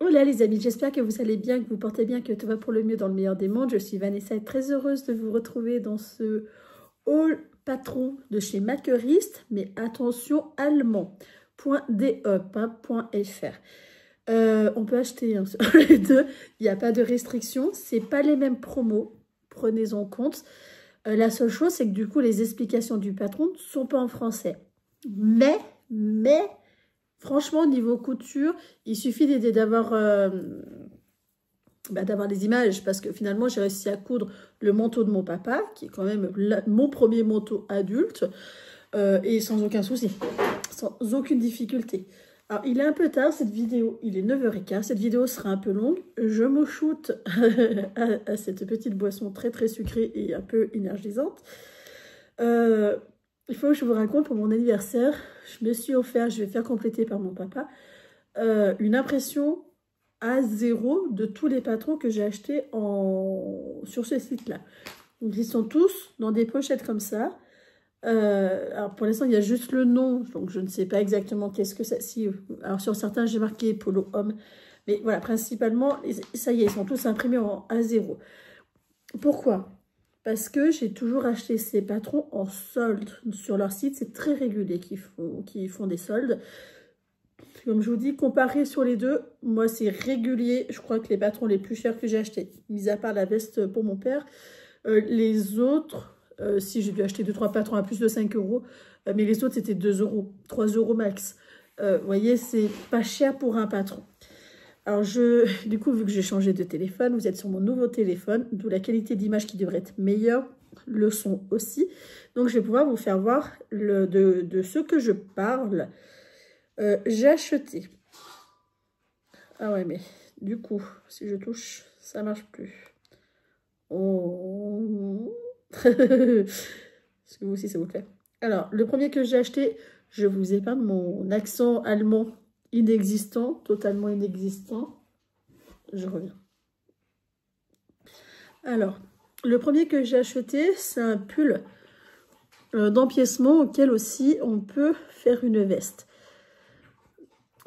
Hola les amis, j'espère que vous allez bien, que vous portez bien, que tout va pour le mieux dans le meilleur des mondes. Je suis Vanessa et très heureuse de vous retrouver dans ce haul patron de chez Makerist, mais attention allemand, .de, pas .fr. On peut acheter sur les deux, il n'y a pas de restriction, c'est pas les mêmes promos, prenez-en compte. La seule chose, c'est que du coup, les explications du patron ne sont pas en français. Mais... Franchement, niveau couture, il suffit d'avoir des images parce que finalement, j'ai réussi à coudre le manteau de mon papa, qui est quand même mon premier manteau adulte, et sans aucun souci, sans aucune difficulté. Alors, il est un peu tard, cette vidéo, il est 9h15, cette vidéo sera un peu longue. Je me shoote à cette petite boisson très très sucrée et un peu énergisante. Il faut que je vous raconte, pour mon anniversaire, je me suis offert, je vais faire compléter par mon papa, une impression A0 de tous les patrons que j'ai achetés sur ce site-là. Donc, ils sont tous dans des pochettes comme ça. Alors, pour l'instant, il y a juste le nom, donc je ne sais pas exactement qu'est-ce que ça... Alors, sur certains, j'ai marqué Polo Homme. Mais voilà, principalement, ça y est, ils sont tous imprimés en A0. Pourquoi ? Parce que j'ai toujours acheté ces patrons en solde sur leur site. C'est très régulier qu'ils font des soldes. Comme je vous dis, comparé sur les deux, moi c'est régulier. Je crois que les patrons les plus chers que j'ai achetés, mis à part la veste pour mon père, les autres, si j'ai dû acheter 2-3 patrons à plus de 5 €, mais les autres c'était 2 €, 3 € max. Vous voyez, c'est pas cher pour un patron. Alors, du coup, vu que j'ai changé de téléphone, vous êtes sur mon nouveau téléphone, d'où la qualité d'image qui devrait être meilleure, le son aussi. Donc, je vais pouvoir vous faire voir de ce que je parle. J'ai acheté. Ah ouais, mais du coup, si je touche, ça ne marche plus. Oh. Est-ce que vous aussi, ça vous plaît? Alors, le premier que j'ai acheté, je vous épargne mon accent allemand inexistant, totalement inexistant. Je reviens. Alors, le premier que j'ai acheté, c'est un pull d'empiècement auquel aussi on peut faire une veste.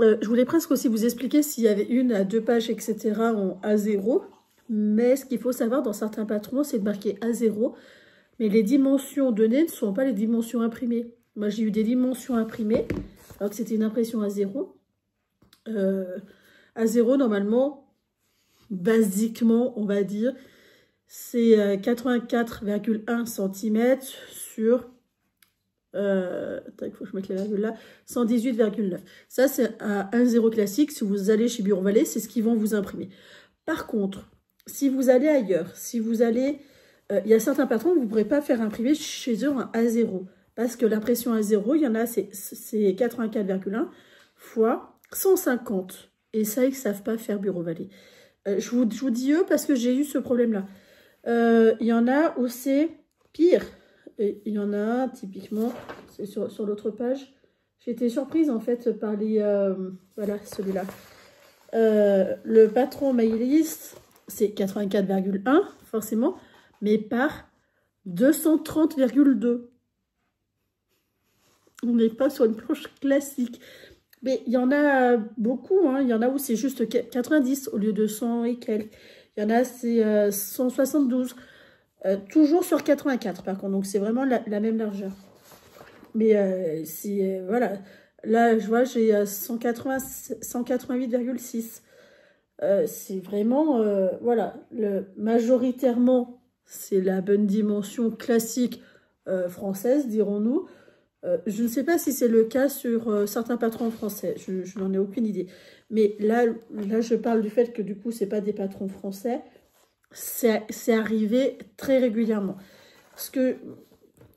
Je voulais presque aussi vous expliquer s'il y avait 1 à 2 pages, etc. en A0. Mais ce qu'il faut savoir dans certains patrons, c'est de marquer A0. Mais les dimensions données ne sont pas les dimensions imprimées. Moi, j'ai eu des dimensions imprimées, alors que c'était une impression A0. A0, normalement, basiquement, on va dire, c'est 84,1 cm sur, il faut que je mette la virgule là, 118,9. Ça, c'est un 1,0 classique. Si vous allez chez Bureau Vallée, c'est ce qu'ils vont vous imprimer. Par contre, si vous allez ailleurs, si vous allez... il y a certains patrons que vous ne pourrez pas faire imprimer chez eux en A0. Parce que l'impression A0, il y en a, c'est 84,1 fois 150. Et ça, ils ne savent pas faire Bureau Vallée. Je vous dis eux parce que j'ai eu ce problème-là. Il y en a où c'est pire. Et il y en a un, typiquement, c'est sur l'autre page. J'ai été surprise, en fait, par les... voilà, celui-là. Le patron Mailist, c'est 84,1, forcément, mais par 230,2. On n'est pas sur une planche classique. Mais il y en a beaucoup, hein. Il y en a où c'est juste 90 au lieu de 100 et quelques. Il y en a, c'est 172. Toujours sur 84, par contre. Donc, c'est vraiment la même largeur. Mais voilà. Là, je vois, j'ai 188,6. C'est vraiment... voilà. Majoritairement, c'est la bonne dimension classique française, dirons-nous. Je ne sais pas si c'est le cas sur certains patrons français, je n'en ai aucune idée. Mais là, je parle du fait que du coup, ce n'est pas des patrons français. C'est arrivé très régulièrement. Parce que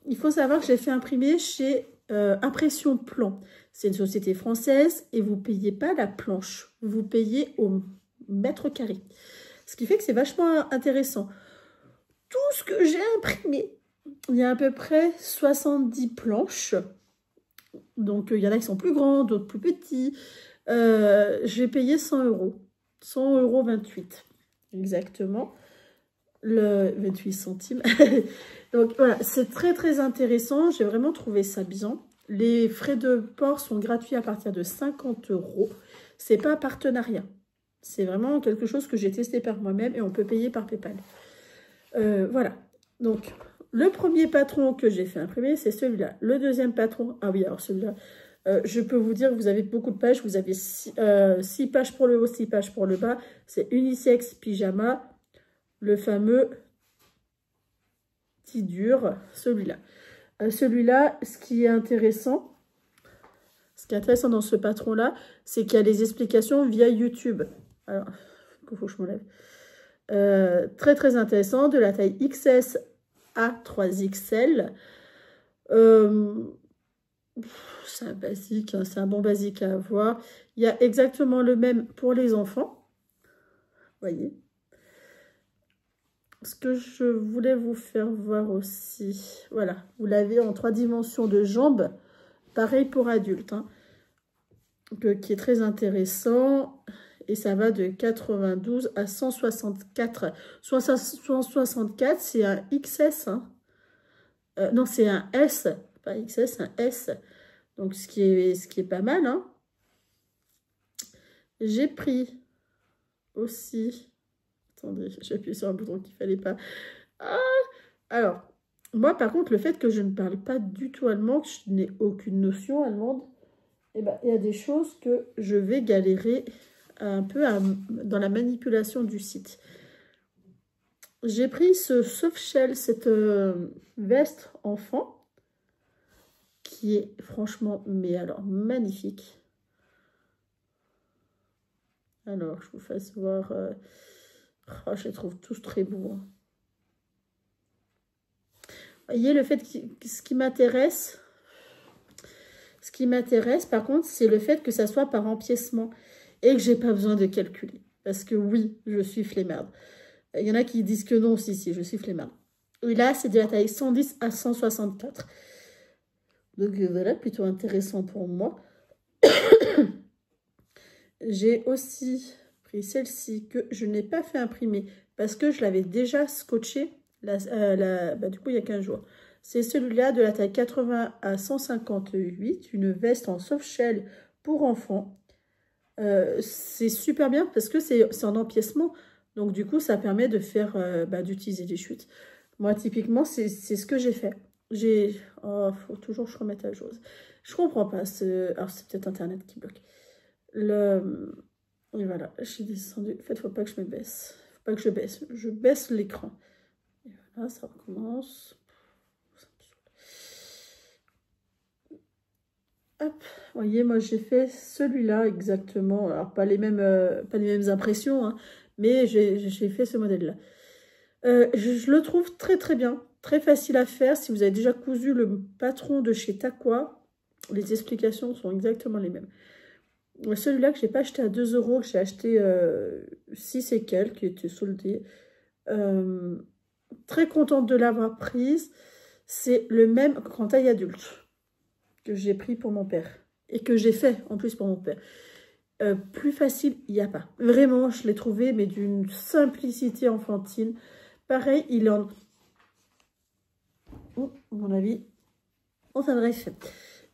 il faut savoir que j'ai fait imprimer chez Impression Plan. C'est une société française et vous ne payez pas la planche. Vous payez au mètre carré. Ce qui fait que c'est vachement intéressant. Tout ce que j'ai imprimé, il y a à peu près 70 planches. Donc, il y en a qui sont plus grands, d'autres plus petits. J'ai payé 100 €. 100,28 € exactement. Le 28 centimes. Donc, voilà, c'est très, très intéressant. J'ai vraiment trouvé ça bien. Les frais de port sont gratuits à partir de 50 €. C'est pas un partenariat. C'est vraiment quelque chose que j'ai testé par moi-même et on peut payer par PayPal. Voilà. Donc, le premier patron que j'ai fait imprimer, c'est celui-là. Le deuxième patron, ah oui, alors celui-là, je peux vous dire que vous avez beaucoup de pages. Vous avez 6 pages pour le haut, 6 pages pour le bas. C'est unisex pyjama, le fameux petit dur, celui-là. Celui-là, ce qui est intéressant dans ce patron-là, c'est qu'il y a les explications via YouTube. Alors, il faut que je m'enlève. Très, très intéressant. De la taille XS à 3XL. C'est un basique, hein, c'est un bon basique à avoir. Il y a exactement le même pour les enfants. Vous voyez. Ce que je voulais vous faire voir aussi, voilà, vous l'avez en 3 dimensions de jambes, pareil pour adultes, hein, qui est très intéressant, et ça va de 92 à 164. 164, c'est un XS, hein. Non, c'est un S, pas XS, un S, donc ce qui est pas mal, hein. J'ai pris aussi... Attendez, j'ai appuyé sur un bouton qu'il ne fallait pas. Ah, alors, moi, par contre, le fait que je ne parle pas du tout allemand, que je n'ai aucune notion allemande, eh ben, il y a des choses que je vais galérer un peu dans la manipulation du site. J'ai pris ce softshell, cette veste enfant, qui est franchement, mais alors, magnifique. Alors, je vous fasse voir... Oh, je les trouve tous très beaux. Hein. Vous voyez, le fait que ce qui m'intéresse, par contre, c'est le fait que ça soit par empiècement et que j'ai pas besoin de calculer. Parce que oui, je suis flemmarde. Il y en a qui disent que non aussi, si je suis flemmarde. Et là, c'est de la taille 110 à 164. Donc voilà, plutôt intéressant pour moi. J'ai aussi... celle-ci que je n'ai pas fait imprimer parce que je l'avais déjà scotché du coup il y a 15 jours. C'est celui-là de la taille 80 à 158, une veste en soft shell pour enfants. C'est super bien parce que c'est en empiècement, donc du coup ça permet de faire d'utiliser des chutes. Moi typiquement c'est ce que j'ai fait. Faut toujours que je remette à jour. Je comprends pas alors c'est peut-être internet qui bloque. Et voilà, je suis descendue. En fait, faut pas que je me baisse. Faut pas que je baisse. Je baisse l'écran. Et voilà, ça recommence. Hop, vous voyez, moi j'ai fait celui-là exactement. Alors, pas les mêmes impressions, hein, mais j'ai fait ce modèle-là. Je le trouve très très bien, très facile à faire. Si vous avez déjà cousu le patron de chez Taqua, les explications sont exactement les mêmes. Celui-là que je n'ai pas acheté à 2 €, que j'ai acheté 6 et quelques, qui était soldé. Très contente de l'avoir prise. C'est le même qu'en taille adulte que j'ai pris pour mon père. Et que j'ai fait en plus pour mon père. Plus facile, il n'y a pas. Vraiment, je l'ai trouvé, mais d'une simplicité enfantine. Pareil, il en... Oh, à mon avis. Enfin bref.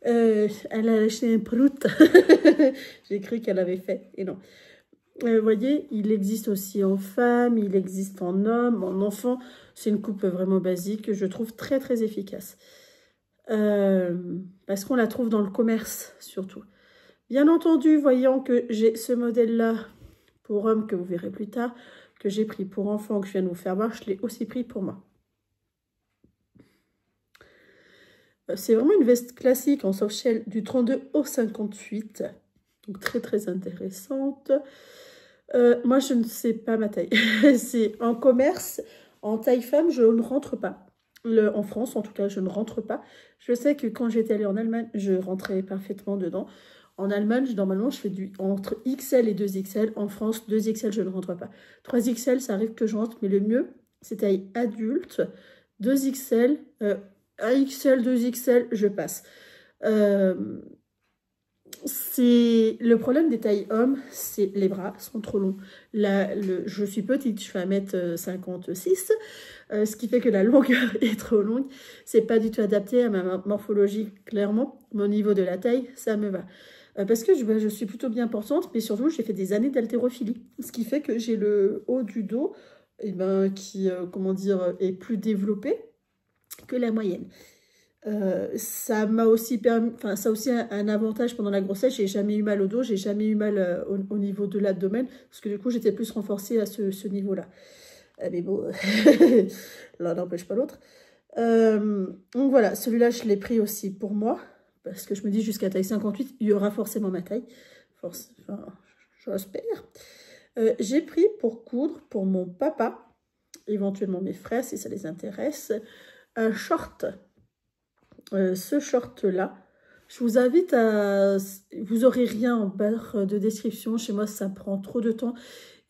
Elle a lâché un prout. J'ai cru qu'elle avait fait. Et non. Vous voyez, il existe aussi en femme, il existe en homme, en enfant. C'est une coupe vraiment basique, je trouve très très efficace. Parce qu'on la trouve dans le commerce surtout. Bien entendu, voyant que j'ai ce modèle-là pour homme que vous verrez plus tard, que j'ai pris pour enfant, que je viens de vous faire voir, je l'ai aussi pris pour moi. C'est vraiment une veste classique en soft shell du 32 au 58. Donc très très intéressante. Moi je ne sais pas ma taille. C'est en commerce, en taille femme, je ne rentre pas. En France en tout cas, je ne rentre pas. Je sais que quand j'étais allée en Allemagne, je rentrais parfaitement dedans. En Allemagne, normalement, je fais entre XL et 2XL. En France, 2XL, je ne rentre pas. 3XL, ça arrive que je rentre, mais le mieux, c'est taille adulte. 2XL, 1XL, 2XL, je passe. Le problème des tailles hommes, c'est les bras sont trop longs. Je suis petite, je fais 1m56, ce qui fait que la longueur est trop longue. C'est pas du tout adapté à ma morphologie, clairement. Mais au niveau de la taille, ça me va. Parce que je suis plutôt bien portante, mais surtout, j'ai fait des années d'haltérophilie. Ce qui fait que j'ai le haut du dos qui, comment dire, est plus développé que la moyenne. Ça m'a aussi permis, enfin, ça a aussi un avantage pendant la grossesse. J'ai jamais eu mal au dos, j'ai jamais eu mal au niveau de l'abdomen, parce que du coup, j'étais plus renforcée à ce niveau-là. Mais bon, l'un n'empêche pas l'autre. Donc voilà, celui-là, je l'ai pris aussi pour moi, parce que je me dis jusqu'à taille 58, il y aura forcément ma taille. Enfin, j'espère. J'ai pris pour coudre pour mon papa, éventuellement mes frères, si ça les intéresse, un short. Ce short-là, je vous invite à... Vous n'aurez rien en barre de description. Chez moi, ça prend trop de temps.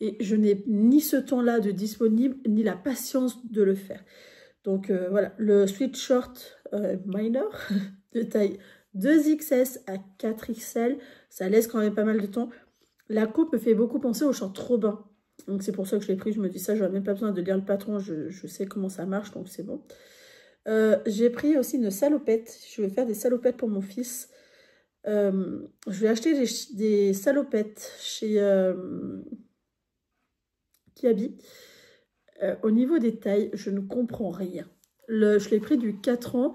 Et je n'ai ni ce temps-là de disponible, ni la patience de le faire. Donc voilà, le sweatshirt minor de taille 2XS à 4XL, ça laisse quand même pas mal de temps. La coupe me fait beaucoup penser au short Robin. Donc c'est pour ça que je l'ai pris, je me dis ça, je n'aurais même pas besoin de lire le patron, je sais comment ça marche, donc c'est bon. J'ai pris aussi une salopette, je vais faire des salopettes pour mon fils. Je vais acheter des salopettes chez Kiabi. Au niveau des tailles, je ne comprends rien. Je l'ai pris du 4 ans.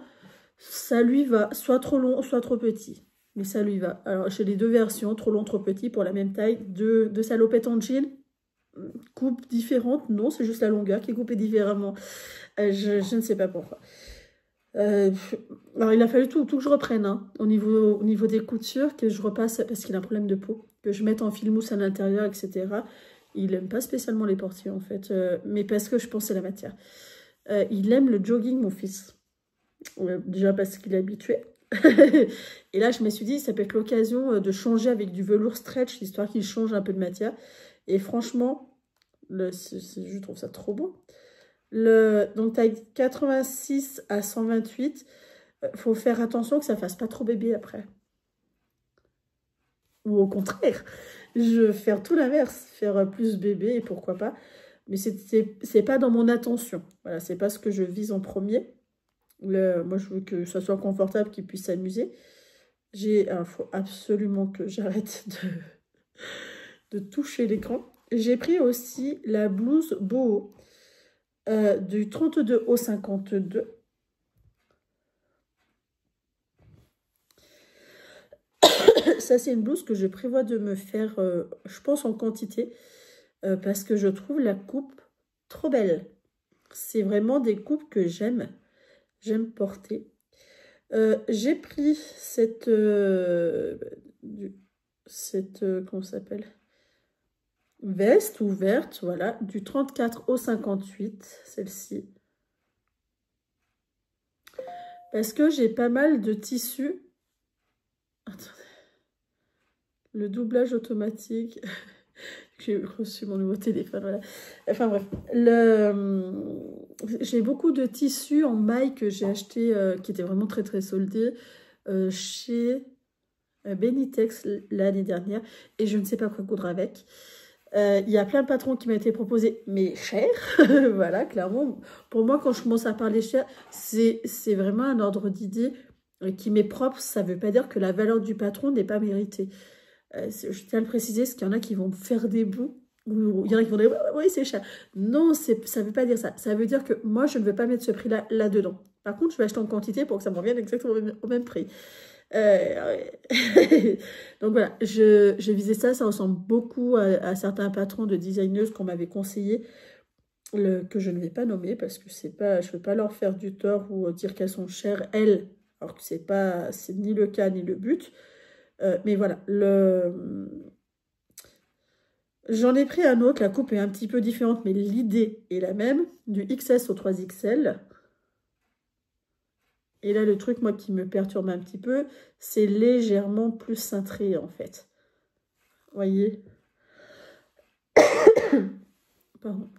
Ça lui va, soit trop long, soit trop petit. Mais ça lui va. Alors, j'ai les deux versions, trop long, trop petit, pour la même taille. Deux salopettes en jean. Coupe différente. Non, c'est juste la longueur qui est coupée différemment. Je ne sais pas pourquoi. Alors, il a fallu tout que je reprenne. Hein, au niveau des coutures, que je repasse, parce qu'il a un problème de peau. Que je mette en fil mousse à l'intérieur, etc. Il n'aime pas spécialement les portiers, en fait. Mais parce que je pense que c'est la matière. Il aime le jogging, mon fils. Déjà parce qu'il est habitué. Et là, je me suis dit, ça peut être l'occasion de changer avec du velours stretch, histoire qu'il change un peu de matière. Et franchement, je trouve ça trop beau. Donc, taille 86 à 128, faut faire attention que ça fasse pas trop bébé après. Ou au contraire, je vais faire tout l'inverse, faire plus bébé, et pourquoi pas. Mais c'est pas dans mon attention. Voilà, c'est pas ce que je vise en premier. Moi, je veux que ça soit confortable, qu'il puisse s'amuser. Il faut absolument que j'arrête de toucher l'écran. J'ai pris aussi la blouse boho du 32 au 52. Ça, c'est une blouse que je prévois de me faire, je pense, en quantité, parce que je trouve la coupe trop belle. C'est vraiment des coupes que j'aime porter. J'ai pris cette comment ça s'appelle, veste ouverte, voilà, du 34 au 58, celle-ci. Parce que j'ai pas mal de tissus. Attendez. Le doublage automatique. J'ai reçu mon nouveau téléphone, voilà. Enfin bref, j'ai beaucoup de tissus en maille que j'ai acheté, qui étaient vraiment très très soldés, chez Benitex l'année dernière, et je ne sais pas quoi coudre avec. Il y a plein de patrons qui m'ont été proposés, mais cher. Voilà, clairement. Pour moi, quand je commence à parler cher, c'est vraiment un ordre d'idée qui m'est propre. Ça ne veut pas dire que la valeur du patron n'est pas méritée. Je tiens à le préciser, parce qu'il y en a qui vont faire des bouts, ou il y en a qui vont dire oui, c'est cher. Non, ça ne veut pas dire ça. Ça veut dire que moi, je ne veux pas mettre ce prix-là là-dedans. Par contre, je vais acheter en quantité pour que ça me revienne exactement au même prix. Donc voilà, je visais ça. Ça ressemble beaucoup à certains patrons de designeuses qu'on m'avait conseillé, que je ne vais pas nommer parce que je ne veux pas leur faire du tort ou dire qu'elles sont chères, elles, alors que c'est ni le cas ni le but. Mais voilà, j'en ai pris un autre, la coupe est un petit peu différente, mais l'idée est la même, du XS au 3XL. Et là, le truc, moi, qui me perturbe un petit peu, c'est légèrement plus cintré, en fait. Vous voyez? Pardon.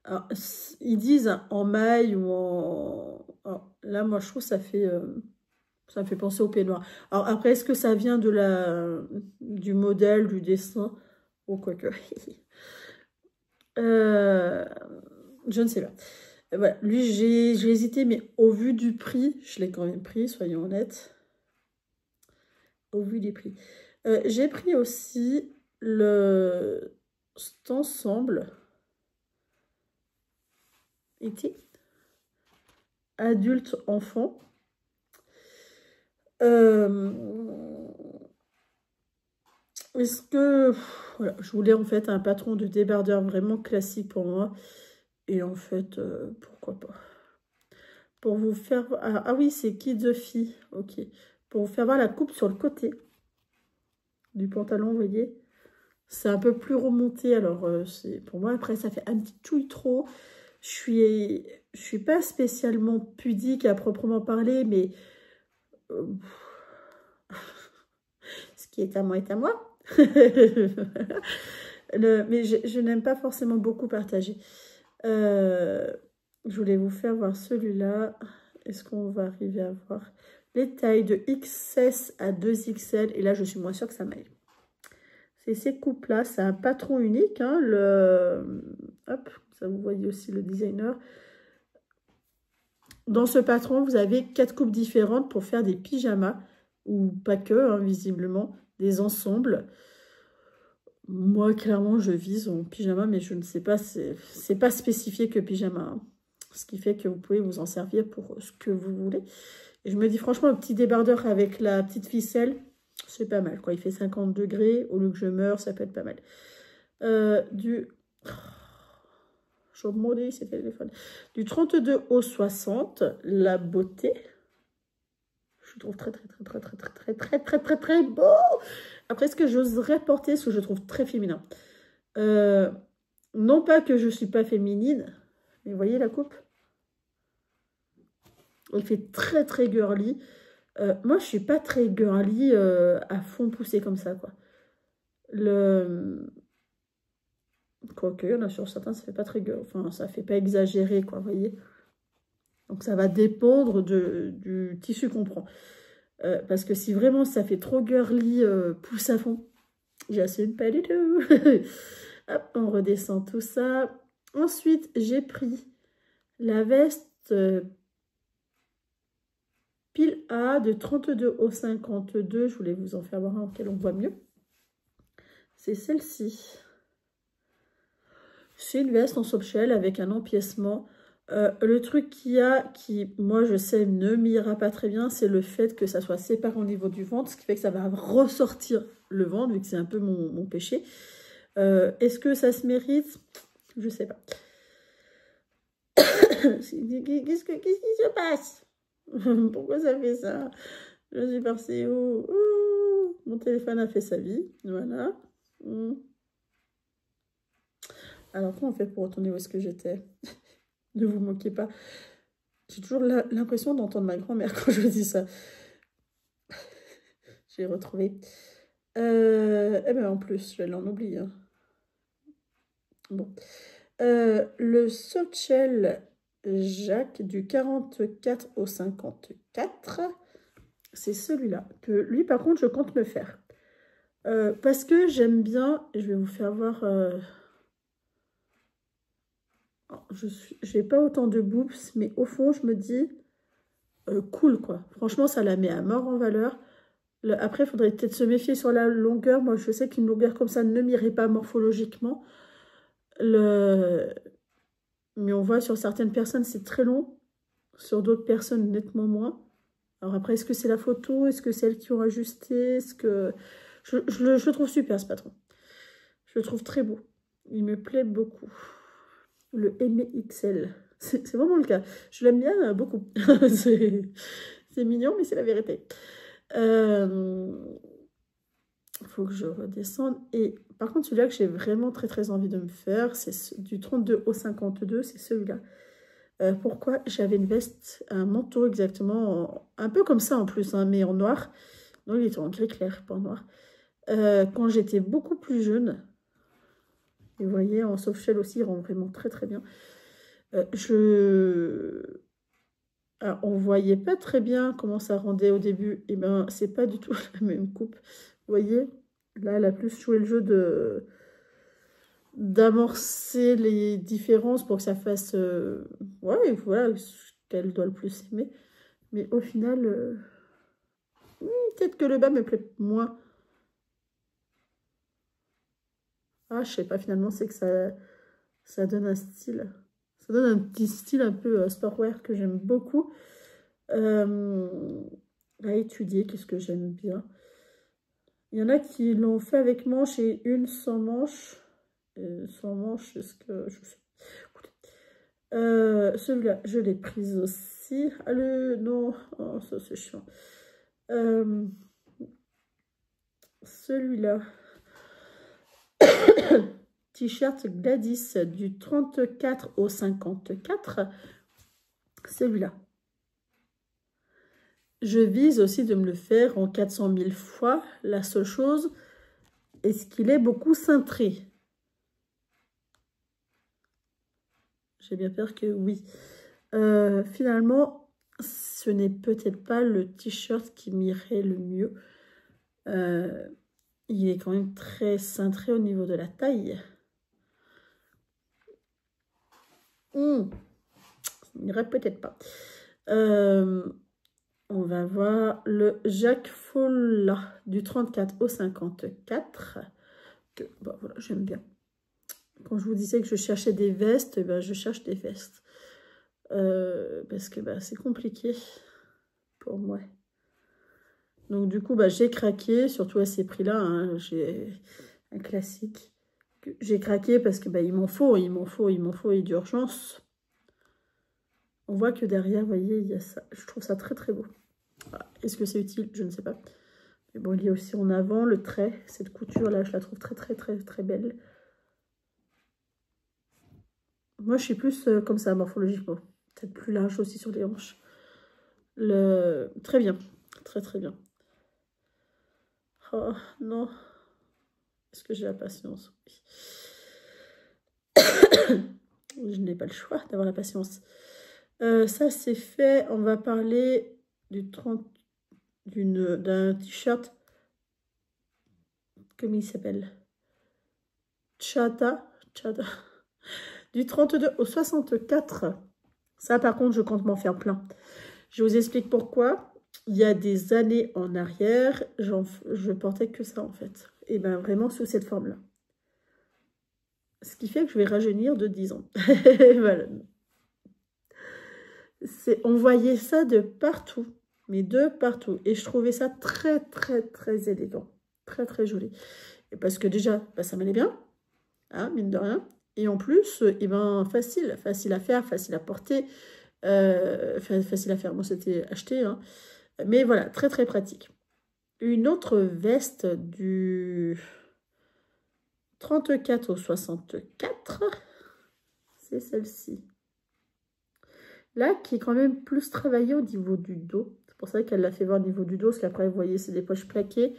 Alors, ils disent en maille ou en... Alors, là, moi, je trouve que ça me fait penser au peignoir. Alors, après, est-ce que ça vient du modèle, du dessin? Ou quoi que... je ne sais pas. Voilà, lui, j'ai hésité, mais au vu du prix, je l'ai quand même pris, soyons honnêtes. au vu des prix. J'ai pris aussi cet ensemble. Adulte, enfant. Est-ce que... Voilà, je voulais en fait un patron de débardeur vraiment classique pour moi. Et en fait, pourquoi pas. Pour vous faire... Ah oui, c'est Kids Fille. Ok. Pour vous faire voir la coupe sur le côté du pantalon, vous voyez. C'est un peu plus remonté. Alors, c'est pour moi, après, ça fait un petit touille trop. Je suis pas spécialement pudique à proprement parler, mais ce qui est à moi est à moi. Mais je n'aime pas forcément beaucoup partager. Je voulais vous faire voir celui-là. Est-ce qu'on va arriver à voir les tailles de XS à 2XL? Et là, je suis moins sûre que ça m'aille. C'est ces coupes-là. C'est un patron unique. Hein, hop, ça vous voyez aussi le designer. Dans ce patron, vous avez 4 coupes différentes pour faire des pyjamas. Ou pas que, hein, visiblement. Des ensembles. Moi, clairement, je vise en pyjama, mais je ne sais pas, c'est pas spécifié que pyjama. Hein. Ce qui fait que vous pouvez vous en servir pour ce que vous voulez. Et je me dis, franchement, un petit débardeur avec la petite ficelle, c'est pas mal. Quoi. Il fait 50 degrés, au lieu que je meure, ça peut être pas mal. Je maudis ces téléphones. Du 32 au 60, la beauté. Je trouve très beau. Après, ce que j'oserais porter, ce que je trouve très féminin. Non pas que je ne suis pas féminine, mais vous voyez la coupe? Elle fait très girly. Moi, je ne suis pas très girly à fond poussé comme ça, quoi. Quoique, il y en a sur certains, ça fait pas très girly. Enfin, ça fait pas exagéré, quoi, vous voyez? Donc, ça va dépendre du tissu qu'on prend. Parce que si vraiment ça fait trop girly, pousse à fond, j'assume pas du tout. Hop, on redescend tout ça. Ensuite, j'ai pris la veste pile A de 32 au 52. Je voulais vous en faire voir un auquel on voit mieux. C'est celle-ci. C'est une veste en softshell avec un empiècement. Le truc qu'il y a, qui, moi, je sais, ne m'ira pas très bien, c'est le fait que ça soit séparé au niveau du ventre, ce qui fait que ça va ressortir le ventre, vu que c'est un peu mon péché. Est-ce que ça se mérite? Je sais pas. Qu'est-ce qui se passe? Pourquoi ça fait ça? Je suis partie où? Mon téléphone a fait sa vie. Voilà. Alors, comment on fait pour retourner où est-ce que j'étais? Ne vous moquez pas. J'ai toujours l'impression d'entendre ma grand-mère quand je dis ça. J'ai retrouvé. Eh bien, en plus, je vais l'en oublier. Hein. Bon. Le Sochel Jacques du 44 au 54, c'est celui-là. Que lui, par contre, je compte me faire. Parce que j'aime bien, je vais vous faire voir... je n'ai pas autant de boobs, mais au fond, je me dis, cool, quoi. Franchement, ça la met à mort en valeur. Après, il faudrait peut-être se méfier sur la longueur. Moi, je sais qu'une longueur comme ça ne m'irait pas morphologiquement. Mais on voit sur certaines personnes, c'est très long. Sur d'autres personnes, nettement moins. Alors après, est-ce que c'est la photo? Est-ce que c'est elles qui ont ajusté? Est-ce que... Je le trouve super, ce patron. Je le trouve très beau. Il me plaît beaucoup. Le MXL. C'est vraiment le cas. Je l'aime bien beaucoup. C'est mignon, mais c'est la vérité. Faut que je redescende. Et par contre, celui-là que j'ai vraiment très envie de me faire, c'est du 32 au 52, c'est celui-là. Pourquoi? J'avais une veste, un manteau exactement, un peu comme ça en plus, hein, mais en noir. Non, il était en gris clair, pas en noir. Quand j'étais beaucoup plus jeune, et vous voyez, en softshell aussi, il rend vraiment très bien. Alors, on voyait pas très bien comment ça rendait au début. Et ben, c'est pas du tout la même coupe. Vous voyez, là, elle a plus joué le jeu d'amorcer les différences pour que ça fasse... ouais, voilà, qu'elle doit le plus aimer. Mais au final, Peut-être que le bas me plaît moins. Ah, je sais pas, finalement, c'est que ça donne un style. Ça donne un petit style un peu sportwear que j'aime beaucoup. À étudier, qu'est-ce que j'aime bien. Il y en a qui l'ont fait avec manche et une sans manche. Sans manche, est-ce que je sais. Celui-là, je l'ai prise aussi. Ah, non, oh, ça c'est chiant. Celui-là. T-shirt Gladys du 34 au 54. Celui-là. Je vise aussi de me le faire en 400 000 fois. La seule chose, est-ce qu'il est beaucoup cintré? J'ai bien peur que oui. Finalement, ce n'est peut-être pas le t-shirt qui m'irait le mieux. Il est quand même très cintré au niveau de la taille. Ça n'irait peut-être pas. On va voir le Jacques Folla du 34 au 54. Que, bah, voilà, j'aime bien. Quand je vous disais que je cherchais des vestes, ben, je cherche des vestes. Parce que bah, c'est compliqué pour moi. Donc du coup, bah, j'ai craqué, surtout à ces prix-là. Hein, j'ai un classique. J'ai craqué parce que bah, il m'en faut et d'urgence. On voit que derrière, vous voyez, il y a ça. Je trouve ça très très beau. Voilà. Est-ce que c'est utile? Je ne sais pas. Mais bon, il y a aussi en avant le trait. Cette couture-là, je la trouve très très très très belle. Moi, je suis plus comme ça, morphologiquement. Peut-être plus large aussi sur les hanches. Très bien. Très très bien. Oh non. Est-ce que j'ai la patience? Oui. Je n'ai pas le choix d'avoir la patience. Ça, c'est fait. On va parler d'un t-shirt. Comment il s'appelle? Chata. Du 32 au 64. Ça, par contre, je compte m'en faire plein. Je vous explique pourquoi. Il y a des années en arrière, je portais que ça, en fait. Et bien, vraiment sous cette forme-là. Ce qui fait que je vais rajeunir de 10 ans. Voilà. On voyait ça de partout. Mais de partout. Et je trouvais ça très, très, très élégant. Très, très joli. Et parce que déjà, bah, ça m'allait bien. Hein, mine de rien. Et en plus, eh ben, facile à faire, facile à porter. Facile à faire. Moi, c'était acheté. Hein. Mais voilà, très, très pratique. Une autre veste du 34 au 64, c'est celle-ci. Là, qui est quand même plus travaillée au niveau du dos. C'est pour ça qu'elle l'a fait voir au niveau du dos, parce qu'après, vous voyez, c'est des poches plaquées.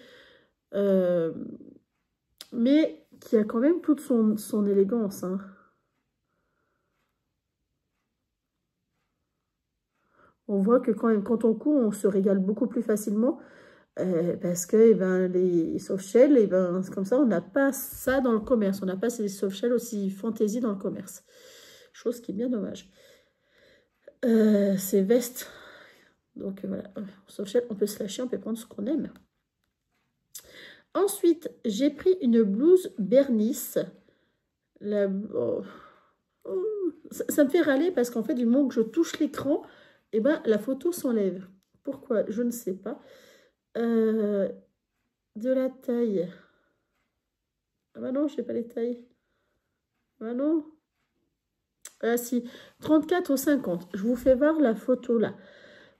Mais qui a quand même toute son élégance. Hein. On voit que quand on coud, on se régale beaucoup plus facilement. Parce que eh ben, les softshell, eh ben, comme ça, on n'a pas ça dans le commerce. On n'a pas ces softshell aussi fantaisie dans le commerce. Chose qui est bien dommage. Ces vestes. Donc voilà, softshell, on peut se lâcher, on peut prendre ce qu'on aime. Ensuite, j'ai pris une blouse Bernice. Ça me fait râler parce qu'en fait, du moment que je touche l'écran, eh ben, la photo s'enlève. Pourquoi? Je ne sais pas. De la taille. Ah bah non, je n'ai pas les tailles. Ah non. Ah si, 34 au 50. Je vous fais voir la photo là.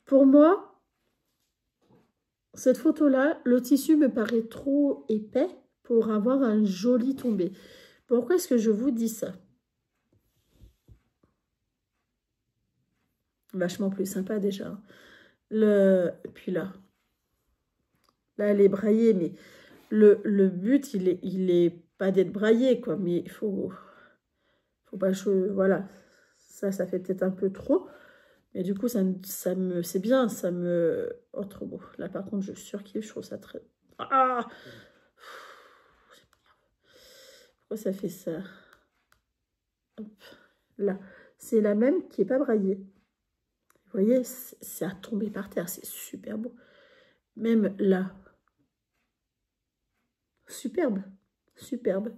Pour moi, cette photo-là, le tissu me paraît trop épais pour avoir un joli tombé. Pourquoi est-ce que je vous dis ça? Vachement plus sympa déjà. Puis là, elle est braillée, mais le but, il est pas d'être braillé, quoi. Mais il faut pas... Voilà, ça fait peut-être un peu trop. Mais du coup, c'est bien, ça me... Oh, trop beau. Là, par contre, je surkiffe, je trouve ça très... Ah! Pourquoi ça fait ça? Hop. Là, c'est la même qui n'est pas braillée. Vous voyez, c'est à tomber par terre, c'est super beau. Même là. Superbe. Superbe.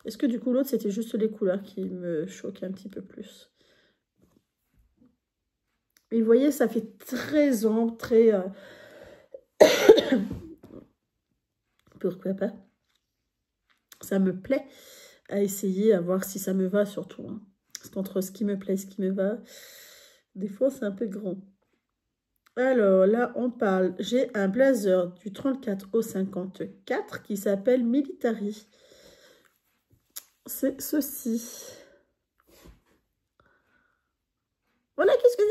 Est-ce que du coup, l'autre, c'était juste les couleurs qui me choquaient un petit peu plus? Et vous voyez, ça fait très ample, très... Pourquoi pas? Ça me plaît à essayer, à voir si ça me va surtout. Hein. Parce qu'entre ce qui me plaît et ce qui me va, des fois, c'est un peu grand. Alors là, on parle. J'ai un blazer du 34 au 54 qui s'appelle Military. C'est ceci. Voilà, qu'est-ce que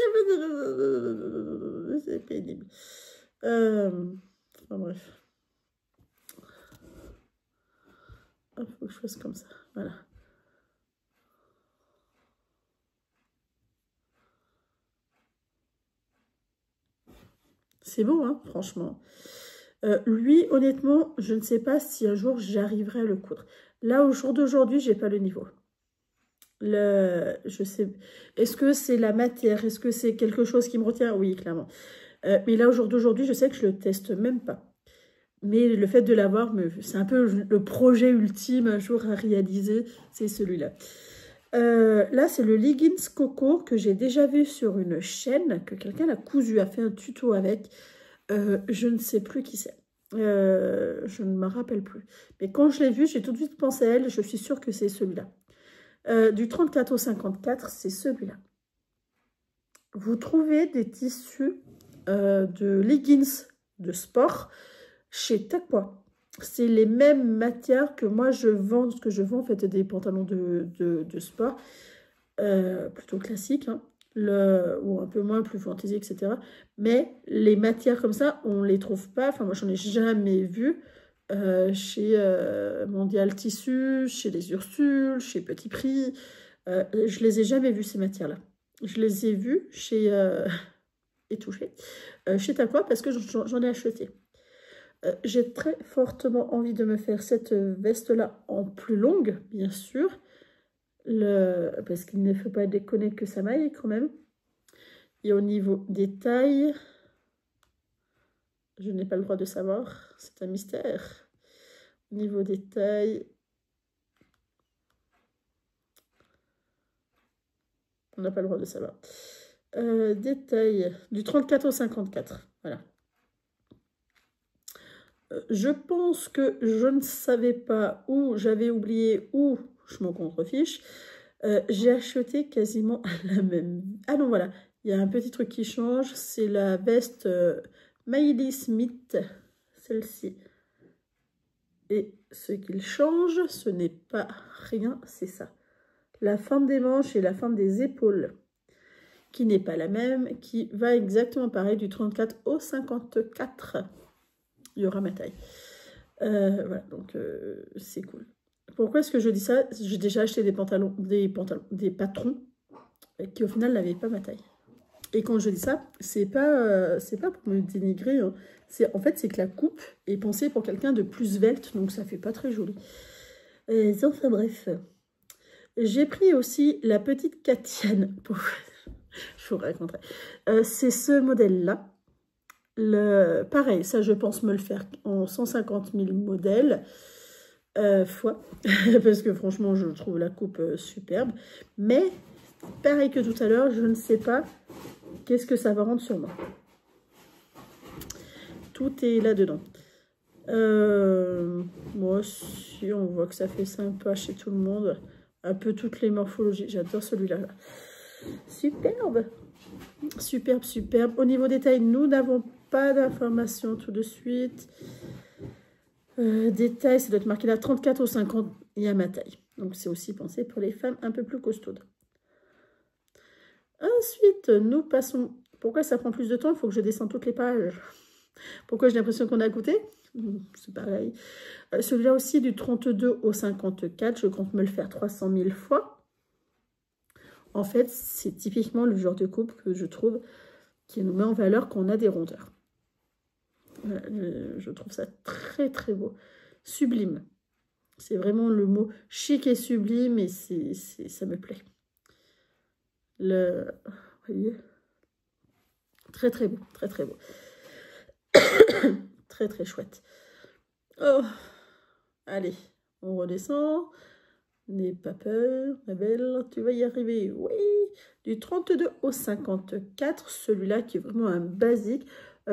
c'est pénible. Enfin, bref. Il faut que je fasse comme ça. Voilà. C'est beau, hein, franchement. Lui, honnêtement, je ne sais pas si un jour j'arriverai à le coudre. Là, au jour d'aujourd'hui, j'ai pas le niveau. Je sais. Est-ce que c'est la matière? Est-ce que c'est quelque chose qui me retient? Oui, clairement. Mais là, au jour d'aujourd'hui, je sais que je le teste même pas. Mais le fait de l'avoir, c'est un peu le projet ultime un jour à réaliser, c'est celui-là. Là, c'est le leggings Coco que j'ai déjà vu sur une chaîne, que quelqu'un a cousu, a fait un tuto avec. Je ne sais plus qui c'est. Je ne me rappelle plus. Mais quand je l'ai vu, j'ai tout de suite pensé à elle. Je suis sûre que c'est celui-là. Du 34 au 54, c'est celui-là. Vous trouvez des tissus de leggings de sport chez Taqwa. C'est les mêmes matières que moi je vends. Ce que je vends, en fait, des pantalons de sport plutôt classiques, hein, ou un peu moins, plus fantaisie, etc. Mais les matières comme ça, on ne les trouve pas. Enfin, moi, j'en ai jamais vu chez Mondial Tissu, chez les Ursules, chez Petit Prix. Je les ai jamais vues, ces matières-là. Je les ai vues chez Étouffée, chez Taqwa, parce que j'en ai acheté. J'ai très fortement envie de me faire cette veste-là en plus longue, bien sûr. Parce qu'il ne faut pas déconner que ça m'aille quand même. Et au niveau des tailles, je n'ai pas le droit de savoir. C'est un mystère. Au niveau des tailles, on n'a pas le droit de savoir. Des tailles du 34 au 54. Voilà. Je pense que je ne savais pas, ou j'avais oublié, ou je m'en contrefiche. J'ai acheté quasiment la même. Ah non, voilà, il y a un petit truc qui change. C'est la veste Miley Smith, celle-ci. Et ce qu'il change, ce n'est pas rien, c'est ça. La forme des manches et la forme des épaules, qui n'est pas la même, qui va exactement pareil du 34 au 54. Il y aura ma taille. Voilà, donc c'est cool. Pourquoi est-ce que je dis ça? J'ai déjà acheté des patrons qui au final n'avaient pas ma taille. Et quand je dis ça, c'est pas pour me dénigrer. Hein. En fait, c'est que la coupe est pensée pour quelqu'un de plus svelte, donc ça fait pas très joli. Enfin bref. J'ai pris aussi la petite Katiane. Je vous raconterai. C'est ce modèle-là. Pareil, ça je pense me le faire en 150 000 modèles fois, parce que franchement je trouve la coupe superbe, mais pareil que tout à l'heure, je ne sais pas qu'est-ce que ça va rendre sur moi. Tout est là-dedans. Moi aussi, on voit que ça fait sympa chez tout le monde, un peu toutes les morphologies, j'adore celui-là. Superbe, superbe, superbe. Au niveau des tailles, nous n'avons pas d'informations tout de suite. Des tailles, ça doit être marqué là 34 au 50, il y a ma taille. Donc c'est aussi pensé pour les femmes un peu plus costaudes. Ensuite, nous passons... Pourquoi ça prend plus de temps? Il faut que je descende toutes les pages. Pourquoi j'ai l'impression qu'on a goûté? C'est pareil. Celui-là aussi, du 32 au 54, je compte me le faire 300 000 fois. En fait, c'est typiquement le genre de coupe que je trouve qui nous met en valeur quand on a des rondeurs. Je trouve ça très très beau. Sublime. C'est vraiment le mot chic et sublime et ça me plaît. Vous voyez? Très très beau, très très beau. Très très chouette. Oh, allez, on redescend. N'aie pas peur, ma belle, tu vas y arriver. Oui, du 32 au 54, celui-là qui est vraiment un basique.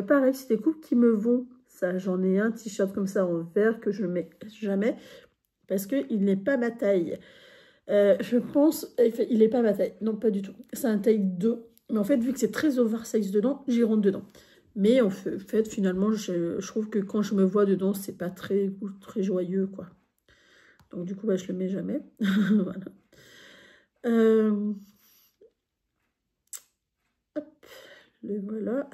Pareil, c'est des coupes qui me vont. Ça, j'en ai un t-shirt comme ça en vert que je ne mets jamais parce qu'il n'est pas ma taille. Je pense, il n'est pas ma taille. Non, pas du tout. C'est un taille 2. Mais en fait, vu que c'est très oversize dedans, j'y rentre dedans. Mais en fait, finalement, je trouve que quand je me vois dedans, c'est pas très joyeux, quoi. Donc, du coup, bah, je le mets jamais. Voilà. Hop, le voilà.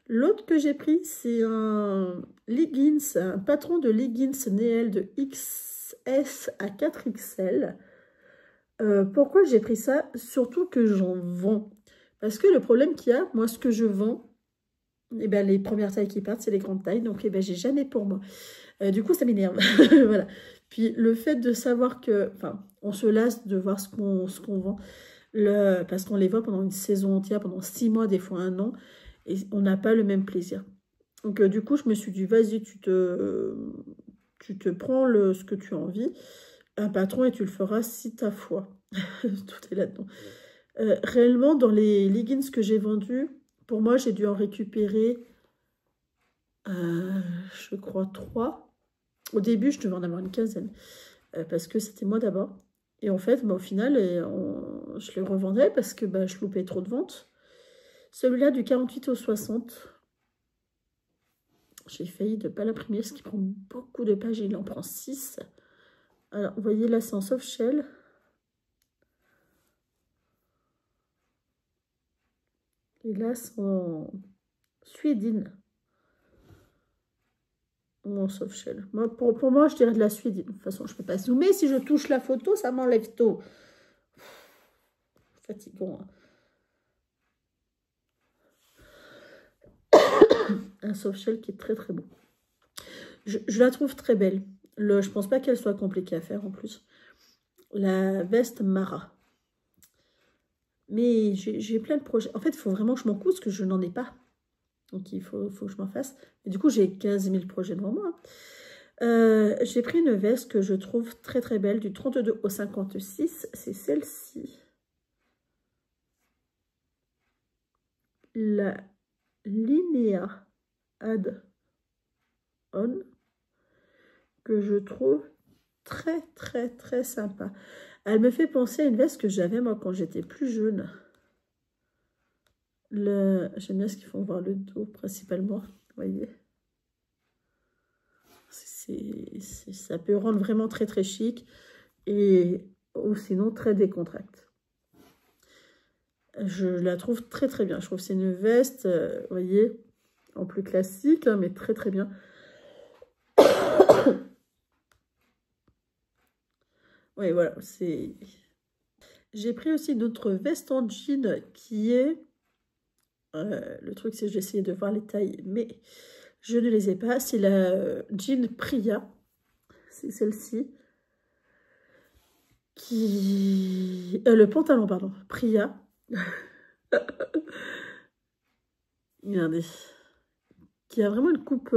L'autre que j'ai pris, c'est un leggings, un patron de leggings Néel de XS à 4XL. Pourquoi j'ai pris ça? Surtout que j'en vends. Parce que le problème qu'il y a, moi, ce que je vends, eh ben, les premières tailles qui partent, c'est les grandes tailles. Donc, eh ben, j'ai jamais pour moi. Du coup, ça m'énerve. Voilà. Puis, le fait de savoir que... Enfin, on se lasse de voir ce qu'on vend. Parce qu'on les voit pendant une saison entière, pendant 6 mois, des fois 1 an. Et on n'a pas le même plaisir. Donc, du coup, je me suis dit, vas-y, tu te prends ce que tu as envie, un patron, et tu le feras si ta foi. Tout est là-dedans. Réellement, dans les leggings que j'ai vendus, pour moi, j'ai dû en récupérer, je crois, 3. Au début, je devais en avoir une quinzaine, parce que c'était moi d'abord. Et en fait, bah, au final, je les revendais parce que bah, je loupais trop de ventes. Celui-là, du 48 au 60, j'ai failli de ne pas l'imprimer, parce qu'il prend beaucoup de pages, il en prend 6. Alors, vous voyez, là, c'est en soft shell. Et là, c'est en suédine. Ou en soft shell. Moi, pour moi, je dirais de la suédine. De toute façon, je ne peux pas zoomer. Si je touche la photo, ça m'enlève tout. Fatigant. Un soft shell qui est très très beau. Je la trouve très belle. Je pense pas qu'elle soit compliquée à faire en plus. La veste Mara. Mais j'ai plein de projets. En fait, il faut vraiment que je m'en couche parce que je n'en ai pas. Donc, il faut que je m'en fasse. Et du coup, j'ai 15 000 projets devant moi. J'ai pris une veste que je trouve très très belle du 32 au 56. C'est celle-ci. La Linea Add-on, que je trouve très très très sympa. Elle me fait penser à une veste que j'avais moi quand j'étais plus jeune. J'aime bien ce qu'ils font voir le dos principalement, vous voyez. Ça peut rendre vraiment très très chic et ou sinon très décontracté. Je la trouve très très bien. Je trouve que c'est une veste, vous voyez, en plus classique, hein, mais très très bien. Oui, voilà, c'est... J'ai pris aussi d'autres vestes en jean qui est... le truc, c'est que j'ai essayé de voir les tailles, mais je ne les ai pas. C'est la jean Priya. C'est celle-ci. Le pantalon, pardon. Priya. Regardez. Qui a vraiment une coupe...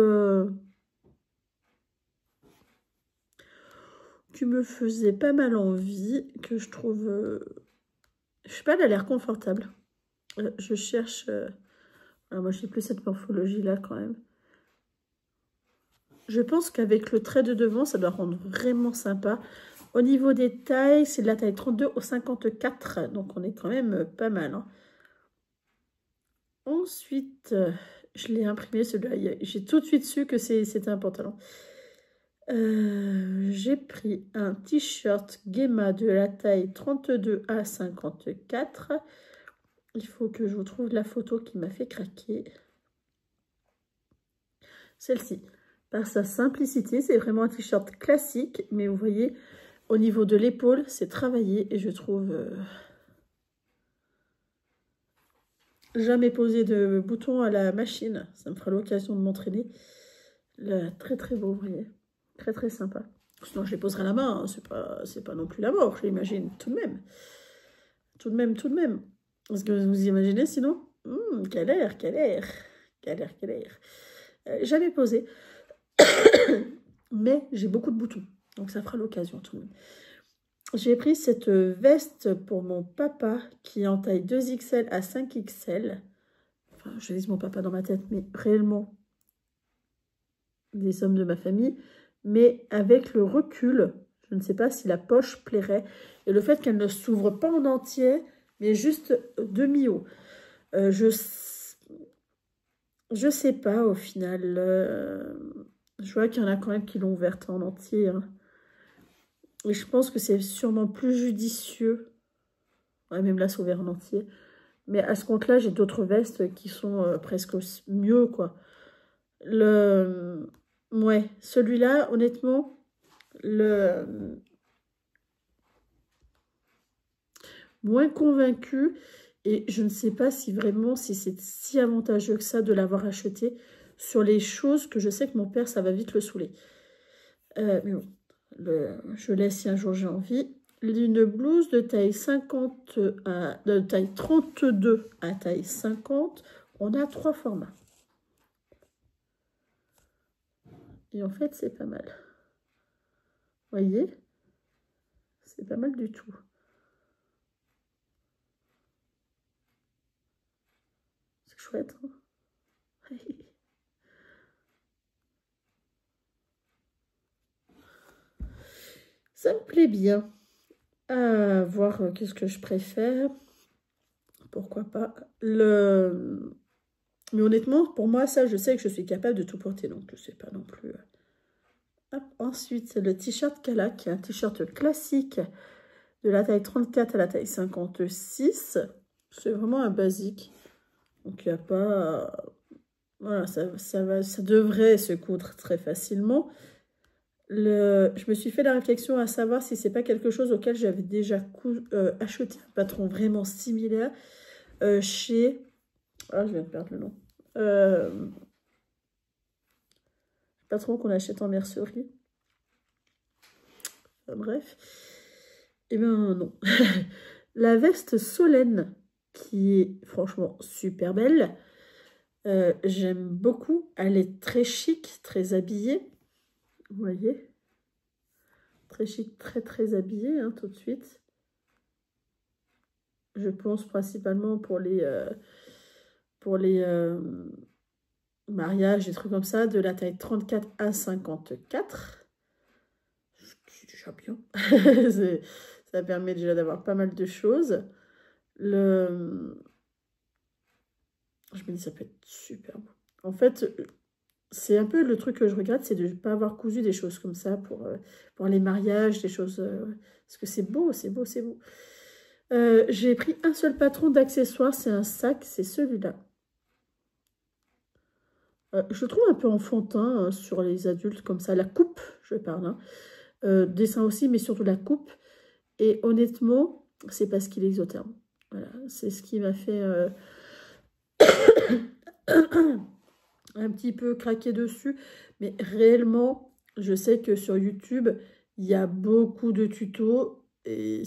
qui me faisait pas mal envie, que je trouve... je sais pas, elle a l'air confortable. Je cherche... alors moi, je n'ai plus cette morphologie-là quand même. Je pense qu'avec le trait de devant, ça doit rendre vraiment sympa. Au niveau des tailles, c'est de la taille 32 au 54. Donc, on est quand même pas mal. Hein. Ensuite, je l'ai imprimé celui-là. J'ai tout de suite su que c'était un pantalon. J'ai pris un t-shirt Gemma de la taille 32 à 54. Il faut que je vous trouve la photo qui m'a fait craquer. Celle-ci. Par sa simplicité, c'est vraiment un t-shirt classique. Mais vous voyez, au niveau de l'épaule, c'est travaillé. Et je trouve... jamais posé de bouton à la machine. Ça me fera l'occasion de m'entraîner. Très très beau, vous voyez. Très très sympa. Sinon, je les poserai à la main. Hein. C'est pas non plus la mort, j'imagine. Tout de même. Tout de même, tout de même. Est-ce que vous imaginez sinon? Quel air, quel air. Quel air, quel air. jamais posé. Mais j'ai beaucoup de boutons. Donc ça fera l'occasion tout de même. J'ai pris cette veste pour mon papa qui est en taille 2XL à 5XL. Enfin, je dis mon papa dans ma tête, mais réellement des hommes de ma famille. Mais avec le recul, je ne sais pas si la poche plairait. Et le fait qu'elle ne s'ouvre pas en entier, mais juste demi-haut. Je sais pas au final. Je vois qu'il y en a quand même qui l'ont ouverte en entier. Hein. Et je pense que c'est sûrement plus judicieux. Ouais, même là, c'est ouvert en entier. Mais à ce compte-là, j'ai d'autres vestes qui sont presque aussi mieux, quoi. Ouais, celui-là, honnêtement, moins convaincu. Et je ne sais pas si vraiment, si c'est si avantageux que ça de l'avoir acheté sur les choses que je sais que mon père, ça va vite le saouler. Mais bon, je laisse si un jour j'ai envie. Une blouse de taille 50 de taille 32 à taille 50. On a 3 formats. Et en fait, c'est pas mal. Vous voyez? C'est pas mal du tout. C'est chouette, hein? Ça me plaît bien. À voir qu'est-ce que je préfère. Pourquoi pas. Mais honnêtement, pour moi, ça, je sais que je suis capable de tout porter. Donc, je sais pas non plus. Hop. Ensuite, le t-shirt Kala, qui est un t-shirt classique de la taille 34 à la taille 56. C'est vraiment un basique. Donc, il n'y a pas... Voilà, ça devrait se coudre très facilement. Je me suis fait la réflexion à savoir si c'est pas quelque chose auquel j'avais déjà acheté un patron vraiment similaire chez... Ah, je viens de perdre le nom. Patron qu'on achète en mercerie. Enfin, bref. Eh bien, non. La veste Solène, qui est franchement super belle. J'aime beaucoup. Elle est très chic, très habillée. Vous voyez? Très chic, très habillée, hein, tout de suite. Je pense principalement pour les mariages, des trucs comme ça, de la taille 34 à 54. Ce qui est déjà bien. Ça permet déjà d'avoir pas mal de choses. Je me dis, ça peut être super beau. En fait, c'est un peu le truc que je regrette, c'est de ne pas avoir cousu des choses comme ça pour les mariages, des choses... parce que c'est beau, c'est beau, c'est beau. J'ai pris un seul patron d'accessoires, c'est un sac, c'est celui-là. Je le trouve un peu enfantin hein, sur les adultes, comme ça. La coupe, je parle. Hein. Dessin aussi, mais surtout la coupe. Et honnêtement, c'est parce qu'il est exotherme. Voilà, c'est ce qui m'a fait un petit peu craquer dessus. Mais réellement, je sais que sur YouTube, il y a beaucoup de tutos. Et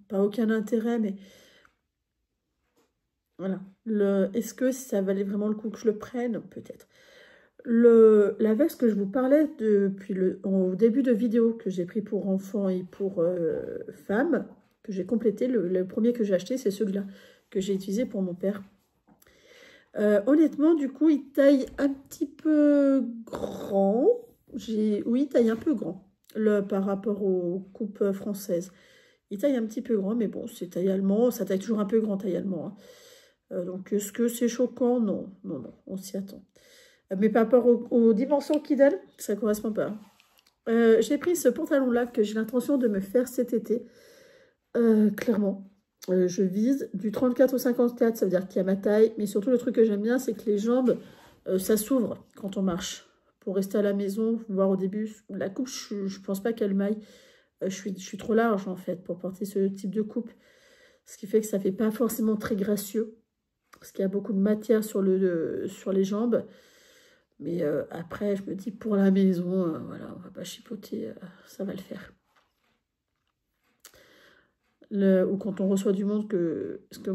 pas aucun intérêt, mais... Voilà. Est-ce que ça valait vraiment le coup que je le prenne? Peut-être. La veste que je vous parlais depuis au début de vidéo que j'ai pris pour enfants et pour femmes, que j'ai complété, le premier que j'ai acheté, c'est celui-là que j'ai utilisé pour mon père. Honnêtement, du coup, il taille un petit peu grand. Oui, il taille un peu grand par rapport aux coupes françaises. Il taille un petit peu grand, mais bon, c'est taille allemand. Ça taille toujours un peu grand, taille allemand. Hein. Donc, est-ce que c'est choquant? Non, non, non, on s'y attend. Mais par rapport aux dimensions qu'il donne, ça ne correspond pas. J'ai pris ce pantalon-là que j'ai l'intention de me faire cet été. Clairement, je vise du 34 au 54, ça veut dire qu'il y a ma taille. Mais surtout, le truc que j'aime bien, c'est que les jambes, ça s'ouvre quand on marche. Pour rester à la maison, voir au début, la coupe, je ne pense pas qu'elle m'aille. Je suis trop large, en fait, pour porter ce type de coupe. Ce qui fait que ça ne fait pas forcément très gracieux. Parce qu'il y a beaucoup de matière sur les jambes. Mais après, je me dis, pour la maison, voilà, on va pas chipoter, ça va le faire. Ou quand on reçoit du monde, parce que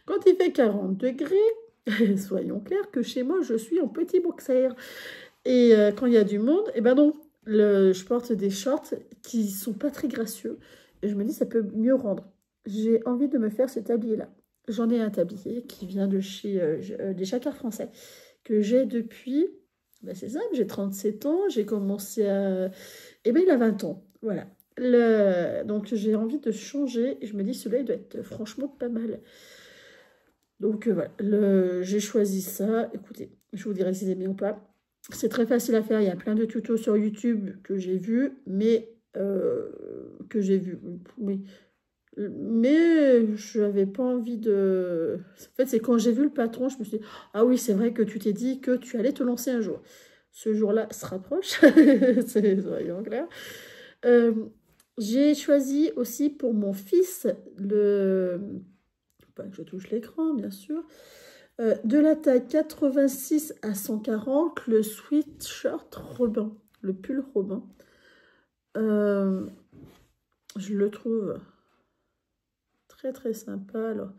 quand il fait 40 degrés, Soyons clairs que chez moi, je suis en petit boxer. Et quand il y a du monde, eh ben non, je porte des shorts qui sont pas très gracieux. Et je me dis, ça peut mieux rendre. J'ai envie de me faire ce tablier-là. J'en ai un tablier qui vient de chez des Jacquard français, que j'ai depuis, ben c'est simple, j'ai 37 ans, j'ai commencé à... Eh ben il a 20 ans, voilà. Donc j'ai envie de changer, et je me dis, celui-là, il doit être franchement pas mal. Donc voilà, j'ai choisi ça. Écoutez, je vous dirai si c'est bien ou pas. C'est très facile à faire, il y a plein de tutos sur YouTube que j'ai vus, mais oui. Mais je n'avais pas envie de... En fait, c'est quand j'ai vu le patron, je me suis dit, ah oui, c'est vrai que tu t'es dit que tu allais te lancer un jour. Ce jour-là se rapproche, soyons clairs. J'ai choisi aussi pour mon fils, pas que je touche l'écran, bien sûr, de la taille 86 à 140, le sweatshirt Robin, le pull Robin. Je le trouve très très sympa. Alors,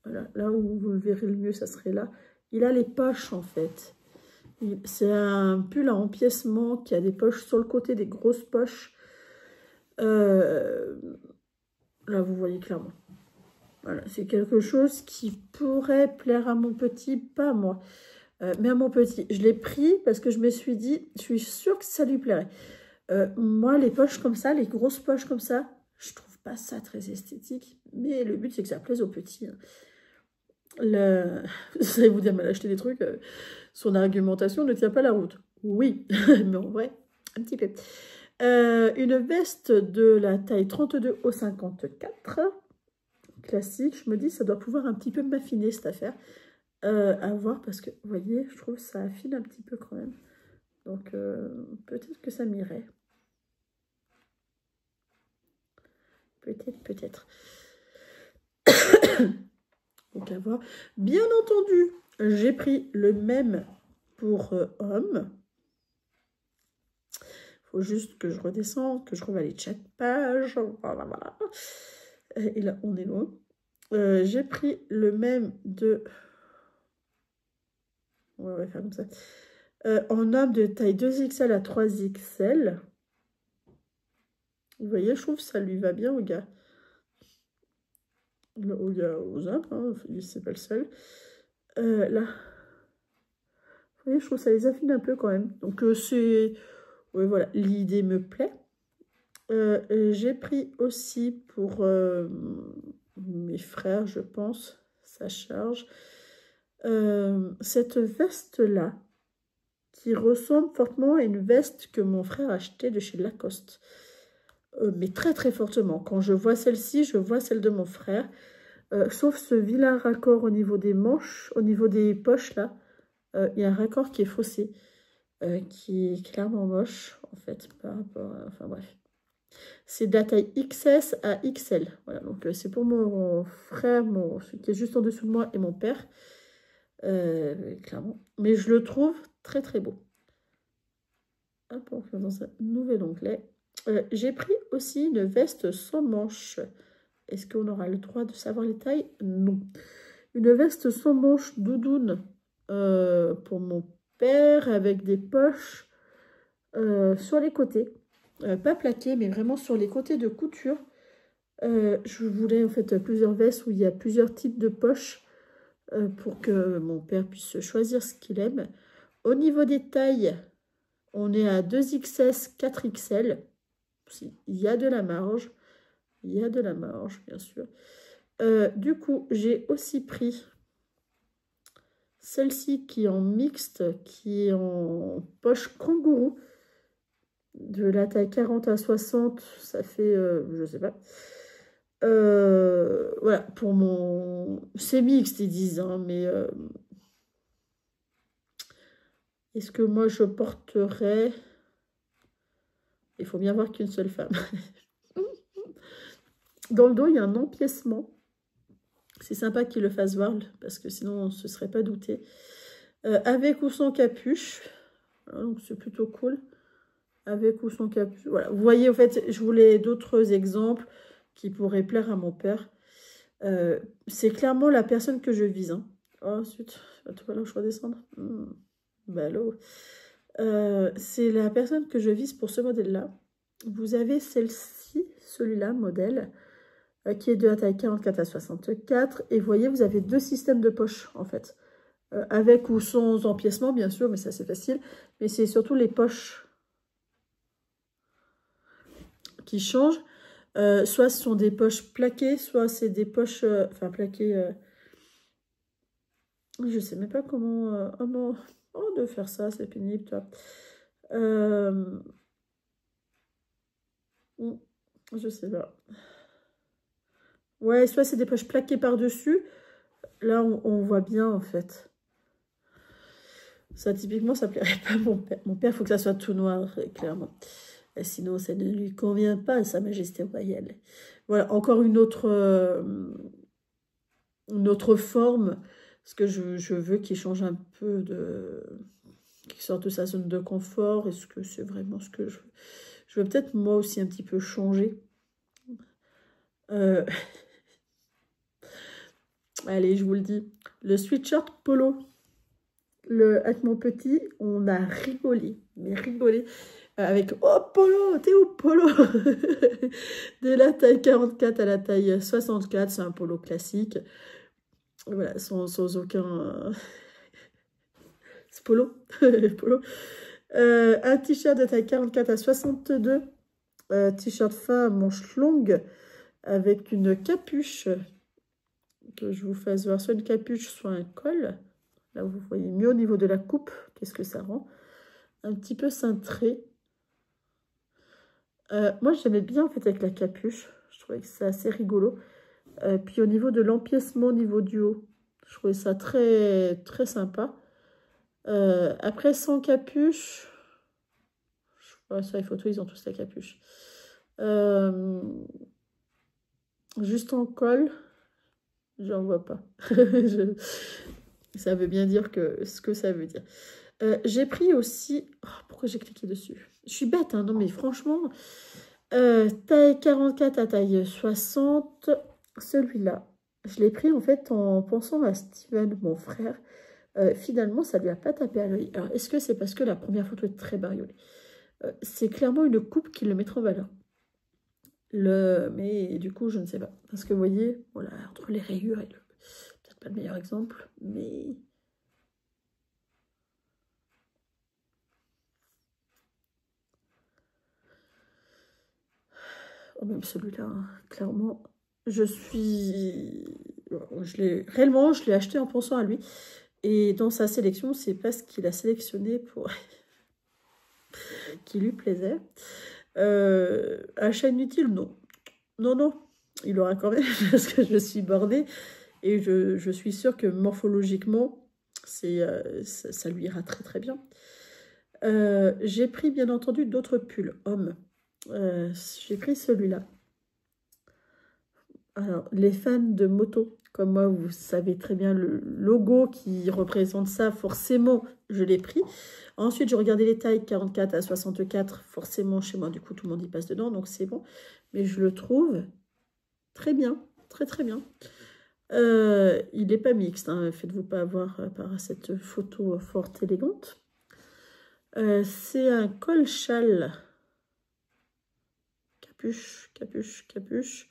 voilà, là où vous le verrez le mieux, ça serait là. Il a les poches en fait. C'est un pull à empiècement qui a des poches sur le côté, des grosses poches. Là, vous voyez clairement. Voilà, c'est quelque chose qui pourrait plaire à mon petit, pas à moi, mais à mon petit. Je l'ai pris parce que je me suis dit, je suis sûre que ça lui plairait. Moi, les poches comme ça, les grosses poches comme ça, je trouve pas ça très esthétique, mais le but, c'est que ça plaise aux petits. Vous allez vous dire, mal acheter des trucs, son argumentation ne tient pas la route. Oui, mais en vrai, un petit peu. Une veste de la taille 32 au 54, classique. Je me dis, ça doit pouvoir un petit peu m'affiner cette affaire. À voir, parce que, vous voyez, je trouve que ça affine un petit peu quand même. Donc, peut-être que ça m'irait. Peut-être. Donc, à voir. Bien entendu, j'ai pris le même pour homme. Il faut juste que je redescende, que je revalide chaque page. Voilà. Et là, on est loin. J'ai pris le même de... On va faire comme ça. En homme de taille 2XL à 3XL. Vous voyez, je trouve que ça lui va bien au gars. Au gars, aux hommes, hein, c'est pas le seul. Là. Vous voyez, je trouve que ça les affine un peu quand même. Donc c'est... Ouais, voilà, l'idée me plaît. J'ai pris aussi pour mes frères, je pense, ça charge. Cette veste-là, qui ressemble fortement à une veste que mon frère a achetée de chez Lacoste. Mais très très fortement. Quand je vois celle-ci, je vois celle de mon frère. Sauf ce vilain raccord au niveau des manches, au niveau des poches là. Il y a un raccord qui est faussé. Qui est clairement moche, en fait, par rapport à... Enfin, bref. C'est de la taille XS à XL. Voilà, donc c'est pour mon frère, celui qui est juste en dessous de moi, et mon père. Clairement. Mais je le trouve très, très beau. Hop, on fait dans un nouvel onglet. J'ai pris aussi une veste sans manches. Est-ce qu'on aura le droit de savoir les tailles? Non. Une veste sans manches doudoune pour mon père avec des poches sur les côtés. Pas plaquées, mais vraiment sur les côtés de couture. Je voulais en fait plusieurs vestes où il y a plusieurs types de poches pour que mon père puisse choisir ce qu'il aime. Au niveau des tailles, on est à 2XS, 4XL. Il y a de la marge. Il y a de la marge, bien sûr. Du coup, j'ai aussi pris celle-ci qui est en mixte, qui est en poche kangourou. De la taille 40 à 60, ça fait, je sais pas. Voilà, pour mon... C'est mixte, ils disent, hein, mais... Est-ce que moi, je porterais... Il faut bien voir qu'une seule femme. Dans le dos, il y a un empiècement. C'est sympa qu'ils le fassent voir, parce que sinon, on ne se serait pas douté. Avec ou sans capuche. Voilà, donc, c'est plutôt cool. Avec ou sans capuche. Voilà. Vous voyez, en fait, je voulais d'autres exemples qui pourraient plaire à mon père. C'est clairement la personne que je vise. Hein. Oh, zut, tout à l'heure, je redescendre. Ballot. C'est la personne que je vise pour ce modèle-là. Vous avez celle-ci, celui-là, modèle, qui est de la taille 44 à 64. Et vous voyez, vous avez deux systèmes de poches, en fait. Avec ou sans empiècement, bien sûr, mais ça, c'est facile. Mais c'est surtout les poches qui changent. Soit ce sont des poches plaquées, soit c'est des poches... enfin, plaquées... je sais même pas comment... oh non, oh, de faire ça, c'est pénible, toi. Je sais pas. Ouais, soit c'est des poches plaquées par-dessus. Là, on voit bien, en fait. Ça, typiquement, ça plairait pas à mon père. Mon père, il faut que ça soit tout noir, clairement. Sinon, ça ne lui convient pas à Sa Majesté royale. Voilà, encore une autre forme. Parce que je veux qu'il change un peu de... qu'il sorte de sa zone de confort. Est-ce que c'est vraiment ce que je veux? Je veux peut-être, moi aussi, un petit peu changer. Allez, je vous le dis. Le sweatshirt polo. Avec mon petit, on a rigolé. Mais rigolé. Avec, oh, polo, t'es où, polo? De la taille 44 à la taille 64. C'est un polo classique. Voilà, sans aucun... C'est polo. Polo. Un t-shirt de taille 44 à 62. T-shirt fin, manche longue. Avec une capuche. Que je vous fasse voir soit une capuche, soit un col. Là, vous voyez mieux au niveau de la coupe. Qu'est-ce que ça rend? Un petit peu cintré. Moi, j'aimais bien, en fait, avec la capuche. Je trouvais que c'est assez rigolo. Puis, au niveau de l'empiècement, au niveau du haut, je trouvais ça très, très sympa. Après, sans capuche... Je vois sur les photos, ils ont tous la capuche. Juste en col... J'en vois pas. Ça veut bien dire ce que ça veut dire. J'ai pris aussi... Oh, pourquoi j'ai cliqué dessus? Je suis bête, hein, non mais franchement... taille 44 à taille 60. Celui-là, je l'ai pris en fait en pensant à Steven, mon frère. Finalement, ça lui a pas tapé à l'œil. Alors, est-ce que c'est parce que la première photo est très bariolée? C'est clairement une coupe qui le mettra en valeur. Mais du coup, je ne sais pas. Parce que vous voyez, voilà, entre les rayures et peut-être pas le meilleur exemple, mais... Oh, même celui-là, hein, clairement, réellement, je l'ai acheté en pensant à lui. Et dans sa sélection, c'est pas ce qu'il a sélectionné pour... qui lui plaisait. Achat inutile, non. Non, non, il aura quand même, parce que je suis bordée. Et je suis sûre que morphologiquement, ça lui ira très très bien. J'ai pris bien entendu d'autres pulls hommes. J'ai pris celui-là. Alors, les fans de moto, comme moi, vous savez très bien le logo qui représente ça, forcément, je l'ai pris. Ensuite, je regardais les tailles 44 à 64, forcément, chez moi, du coup, tout le monde y passe dedans, donc c'est bon. Mais je le trouve très bien, très très bien. Il n'est pas mixte, hein, faites-vous pas avoir par cette photo forte élégante. C'est un col châle. Capuche, capuche, capuche.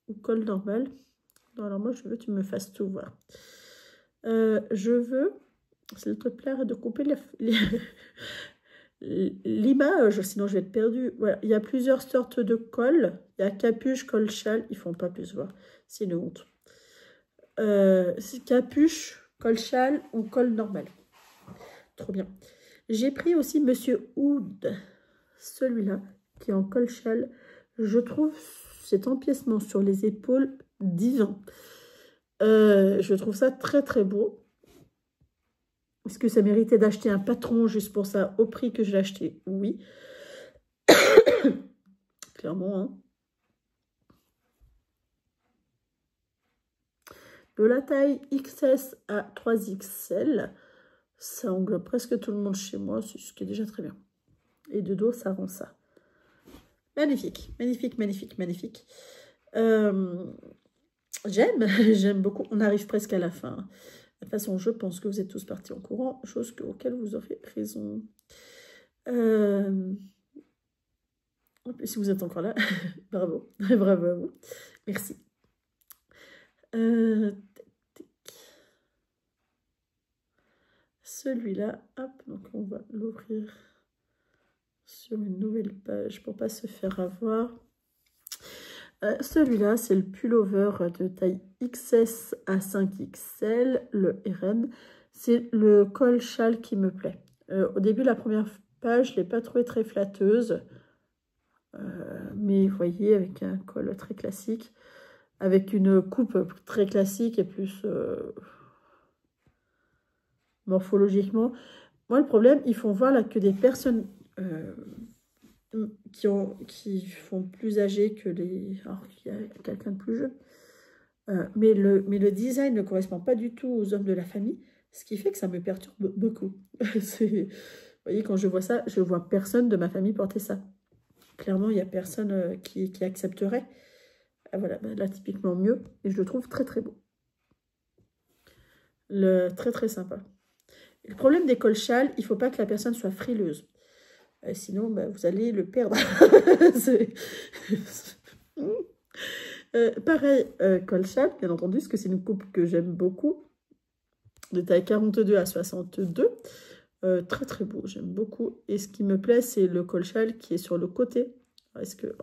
Ou col normal. Non, alors moi, je veux que tu me fasses tout voir. Je veux, s'il te plaît, de couper l'image, sinon je vais être perdue. Voilà, il y a plusieurs sortes de cols. Il y a capuche, col châle. Ils ne font pas plus voir. C'est une honte. Capuche, col châle ou col normal. Trop bien. J'ai pris aussi Monsieur Hood. Celui-là, qui est en col châle. Je trouve cet empiècement sur les épaules divin. Je trouve ça très très beau. Est-ce que ça méritait d'acheter un patron juste pour ça au prix que je l'ai acheté? Oui. Clairement. Hein. De la taille XS à 3XL, ça englobe presque tout le monde chez moi, ce qui est déjà très bien. Et de dos, ça rend ça. Magnifique, magnifique, magnifique, magnifique. J'aime beaucoup. On arrive presque à la fin. toute façon, je pense que vous êtes tous partis en courant, chose auquel vous aurez raison. Si vous êtes encore là, bravo, bravo à vous. Merci. Celui-là, hop, donc on va l'ouvrir sur une nouvelle page pour pas se faire avoir. Celui-là, c'est le pullover de taille XS à 5XL, le RN. C'est le col châle qui me plaît. Au début, la première page, je ne l'ai pas trouvé très flatteuse. Mais vous voyez, avec un col très classique, avec une coupe très classique et plus morphologiquement. Moi, le problème, ils font voir là que des personnes qui font plus âgées que les... Alors qu'il y a quelqu'un de plus jeune. Mais le design ne correspond pas du tout aux hommes de la famille, ce qui fait que ça me perturbe beaucoup. Vous voyez, quand je vois ça, je vois personne de ma famille porter ça. Clairement, il n'y a personne qui accepterait. Voilà, là, typiquement mieux. Et je le trouve très, très beau. Très, très sympa. Le problème des cols châles, il ne faut pas que la personne soit frileuse. Sinon, vous allez le perdre. Pareil, col châle, bien entendu, parce que c'est une coupe que j'aime beaucoup. De taille 42 à 62. Très très beau, j'aime beaucoup. Et ce qui me plaît, c'est le col châle qui est sur le côté. Est-ce que...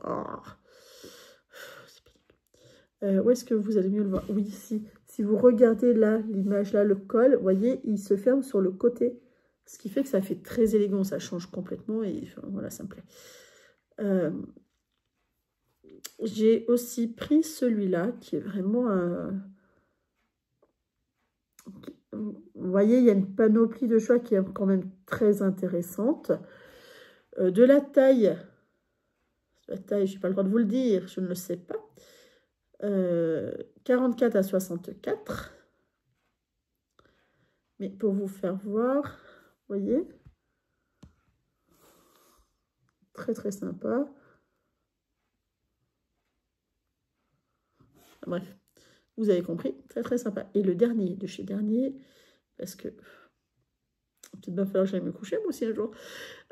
où est-ce que vous allez mieux le voir? Oui, ici. Si vous regardez là, l'image là, le col, vous voyez, il se ferme sur le côté. Ce qui fait que ça fait très élégant, ça change complètement. Et enfin, voilà, ça me plaît. J'ai aussi pris celui-là, qui est vraiment... Vous voyez, il y a une panoplie de choix qui est quand même très intéressante. De la taille, je n'ai pas le droit de vous le dire, je ne le sais pas. 44 à 64. Mais pour vous faire voir, vous voyez, très très sympa. Bref, vous avez compris, très très sympa. Et le dernier, de chez Dernier, parce que peut-être va falloir que j'aille me coucher moi aussi un jour.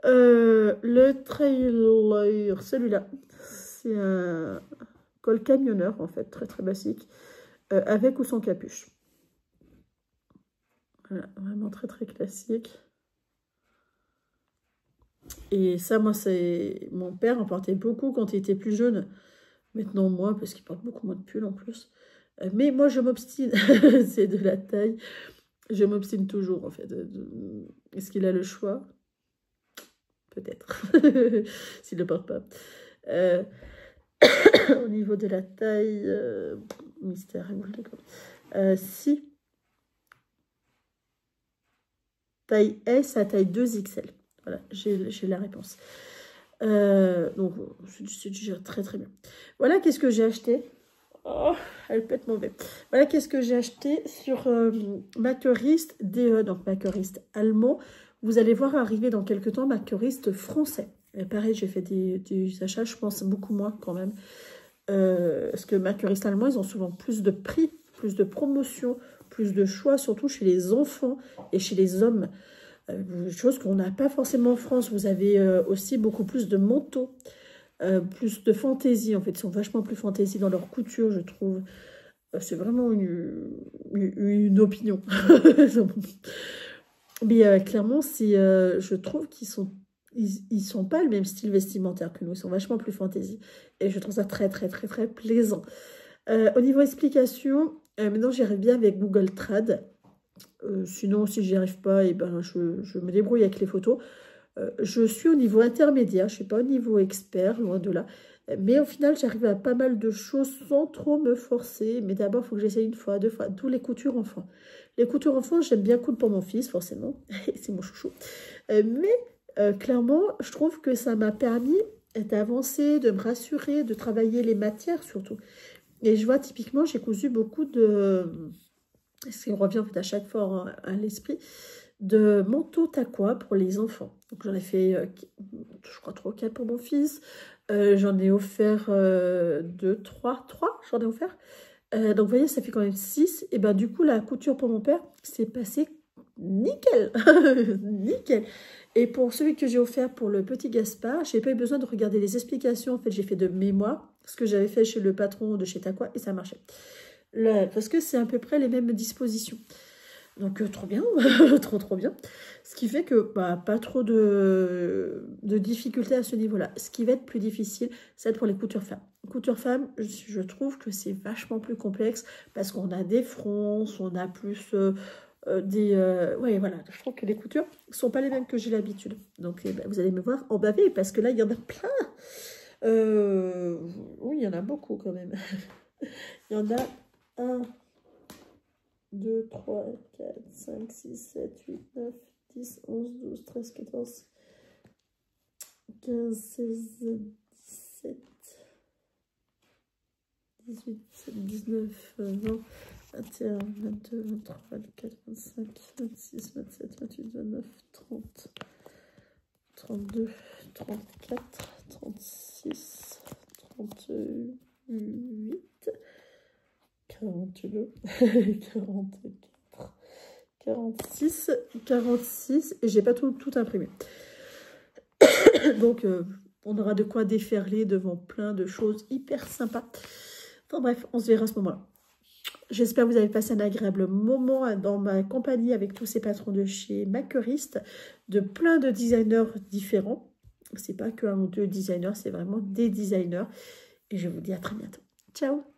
Le trailer, celui-là, c'est un col camionneur en fait, très très basique, avec ou sans capuche. Voilà, vraiment très très classique. Et ça, moi, c'est mon père en portait beaucoup quand il était plus jeune. Maintenant, moi, parce qu'il porte beaucoup moins de pulls en plus. Mais moi, je m'obstine. C'est de la taille. Je m'obstine toujours, en fait. Est-ce qu'il a le choix? Peut-être. S'il ne le porte pas. Au niveau de la taille... mystère. Si. Taille S à taille 2XL. Voilà, j'ai la réponse. Donc, c'est déjà très très bien. Voilà, qu'est-ce que j'ai acheté. Oh, elle peut être mauvaise. Voilà, qu'est-ce que j'ai acheté sur Makerist DE, donc Makerist allemand. Vous allez voir arriver dans quelques temps Makerist français. Et pareil, j'ai fait des achats, je pense beaucoup moins quand même. Parce que Makerist allemand, ils ont souvent plus de prix, plus de promotions, plus de choix, surtout chez les enfants et chez les hommes. Chose qu'on n'a pas forcément en France. Vous avez aussi beaucoup plus de manteaux, plus de fantaisie. En fait, ils sont vachement plus fantaisie dans leur couture, je trouve. C'est vraiment une opinion. Mais clairement, je trouve qu'ils sont pas le même style vestimentaire que nous. Ils sont vachement plus fantaisie. Et je trouve ça très, très, très, très plaisant. Au niveau explication, maintenant, j'arrive bien avec Google Trad. Sinon, si j'y arrive pas, et ben, je me débrouille avec les photos. Je suis au niveau intermédiaire, je ne suis pas au niveau expert, loin de là. Mais au final, j'arrive à pas mal de choses sans trop me forcer. Mais d'abord, il faut que j'essaye une fois, deux fois, d'où les coutures enfants. Les coutures enfants, j'aime bien coudre pour mon fils, forcément. C'est mon chouchou. Mais clairement, je trouve que ça m'a permis d'avancer, de me rassurer, de travailler les matières surtout. Et je vois typiquement, j'ai cousu beaucoup de... Ce qui revient en fait à chaque fois à l'esprit, de manteaux taqua pour les enfants. Donc j'en ai fait, je crois, 3 ou 4 pour mon fils. J'en ai offert 2, 3 j'en ai offert. Donc, vous voyez, ça fait quand même 6. Et ben, du coup, la couture pour mon père, c'est passé nickel. Nickel. Et pour celui que j'ai offert pour le petit Gaspard, j'ai pas eu besoin de regarder les explications. En fait, j'ai fait de mémoire ce que j'avais fait chez le patron de chez Taqua et ça marchait. Parce que c'est à peu près les mêmes dispositions. Donc, trop bien, trop bien. Ce qui fait que pas trop de difficultés à ce niveau-là. Ce qui va être plus difficile, c'est pour les coutures femmes. Couture femme, je trouve que c'est vachement plus complexe parce qu'on a des fronces, on a plus ouais, voilà. Je trouve que les coutures ne sont pas les mêmes que j'ai l'habitude. Donc, vous allez me voir en baver parce que là, il y en a plein. Oui, il y en a beaucoup quand même. Il y en a 1, 2, 3, 4, 5, 6, 7, 8, 9, 10, 11, 12, 13, 14, 15, 16, 17, 18, 19, 20, 21, 22, 23, 24, 25, 26, 27, 28, 29, 30, 32, 34, 36, 38, 42, 44, 46, 46, et j'ai pas tout imprimé. Donc, on aura de quoi déferler devant plein de choses hyper sympas. Enfin bref, on se verra à ce moment-là. J'espère que vous avez passé un agréable moment dans ma compagnie avec tous ces patrons de chez Makerist, de plein de designers différents. C'est pas qu'un ou deux designers, c'est vraiment des designers. Et je vous dis à très bientôt. Ciao!